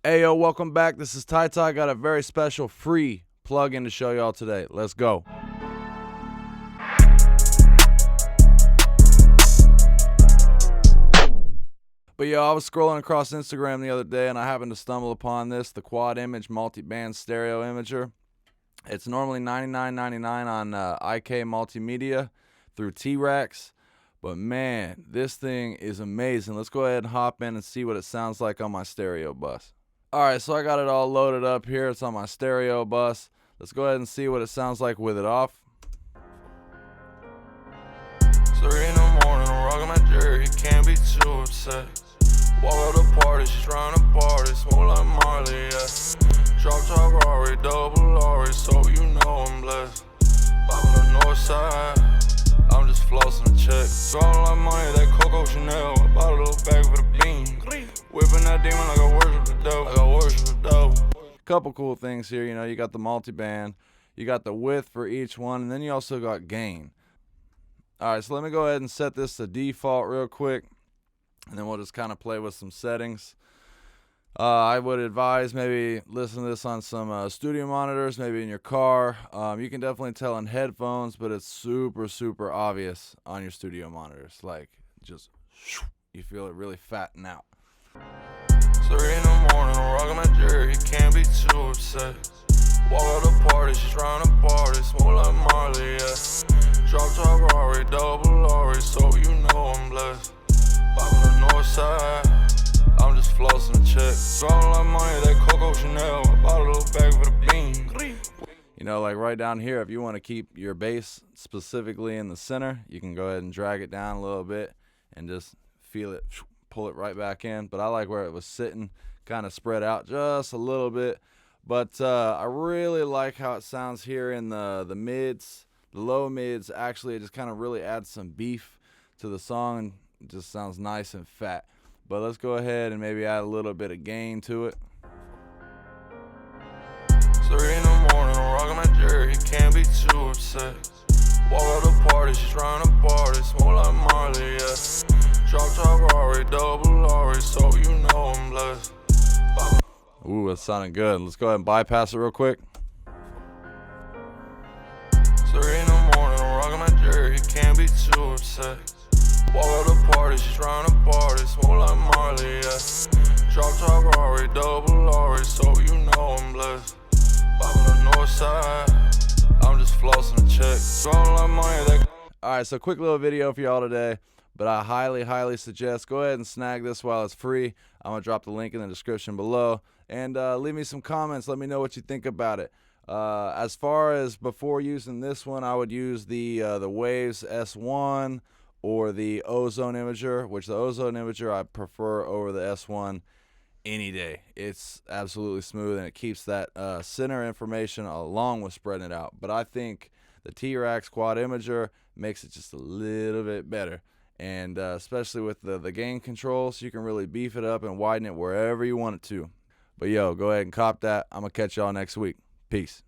Hey yo, welcome back. This is Ty Ty. Got a very special free plug-in to show y'all today. Let's go. But yo, I was scrolling across Instagram the other day and I happened to stumble upon this, the Quad Image Multi-Band Stereo Imager. It's normally $99.99 on IK Multimedia through T-Rex. But man, this thing is amazing. Let's go ahead and hop in and see what it sounds like on my stereo bus. Alright, so I got it all loaded up here. It's on my stereo bus. Let's go ahead and see what it sounds like with it off. 3 in the morning, I'm rocking my jerry, can't be too upset. Walk out the party, she's trying to party, smoke like Marley, yeah. Drop top Rari, double Rari, so you know I'm blessed. Pop on the north side, I'm just flossing a check. Throwing like money, that Coco Chanel, I bought a little bag for the bean. Whipping that demon like I worship the devil, Couple cool things here, you got the multi-band, you got the width for each one, and then you also got gain. Alright, so let me go ahead and set this to default real quick, and then we'll just kind of play with some settings. I would advise maybe listen to this on some studio monitors, maybe in your car. You can definitely tell in headphones, but it's super obvious on your studio monitors. Like, just, you feel it really fatten out. 3 in the morning, I'm rocking my jerry, can't be too upset. Walk out the party, she's trying to party, smoke like Marley, yeah. Drop top Rari, double Rari, so you know I'm blessed. Pop on the north side, I'm just flossing a check. Throwing like money, that Coco Chanel, I bought a little bag for the bean. Like right down here, if you want to keep your bass specifically in the center, you can go ahead and drag it down a little bit and just feel it, pull it right back in. But I like where it was sitting, kind of spread out just a little bit. But I really like how it sounds here in the mids. The low mids, actually, it just kind of really adds some beef to the song and it just sounds nice and fat. But let's go ahead and maybe add a little bit of gain to it. 3 in the morning, I'm rocking my jerry, can't be too upset. Walk out the party, she's trying to party, smoke like Marley, yeah. Drop top Rari, double Rari, so you know I'm blessed. Ooh, that sounded good. Let's go ahead and bypass it real quick. 3 in the morning, I'm rocking my jerry, can't be too upset. Walk out the party, she's trying to party, smoke like Marley, yeah. Drop top Rari, double Rari, so you know I'm blessed. Pop on the north side, I'm just flossing a check. Throwing like money, that. Alright, so quick little video for y'all today, but I highly suggest go ahead and snag this while it's free. I'm going to drop the link in the description below, and leave me some comments. Let me know what you think about it. As far as before using this one, I would use the Waves S1 or the Ozone Imager, which the Ozone Imager I prefer over the S1 any day. It's absolutely smooth and it keeps that center information along with spreading it out. But I think the T-Rex Quad Imager makes it just a little bit better. And especially with the gain controls, you can really beef it up and widen it wherever you want it to. But yo, go ahead and cop that. I'm going to catch y'all next week. Peace.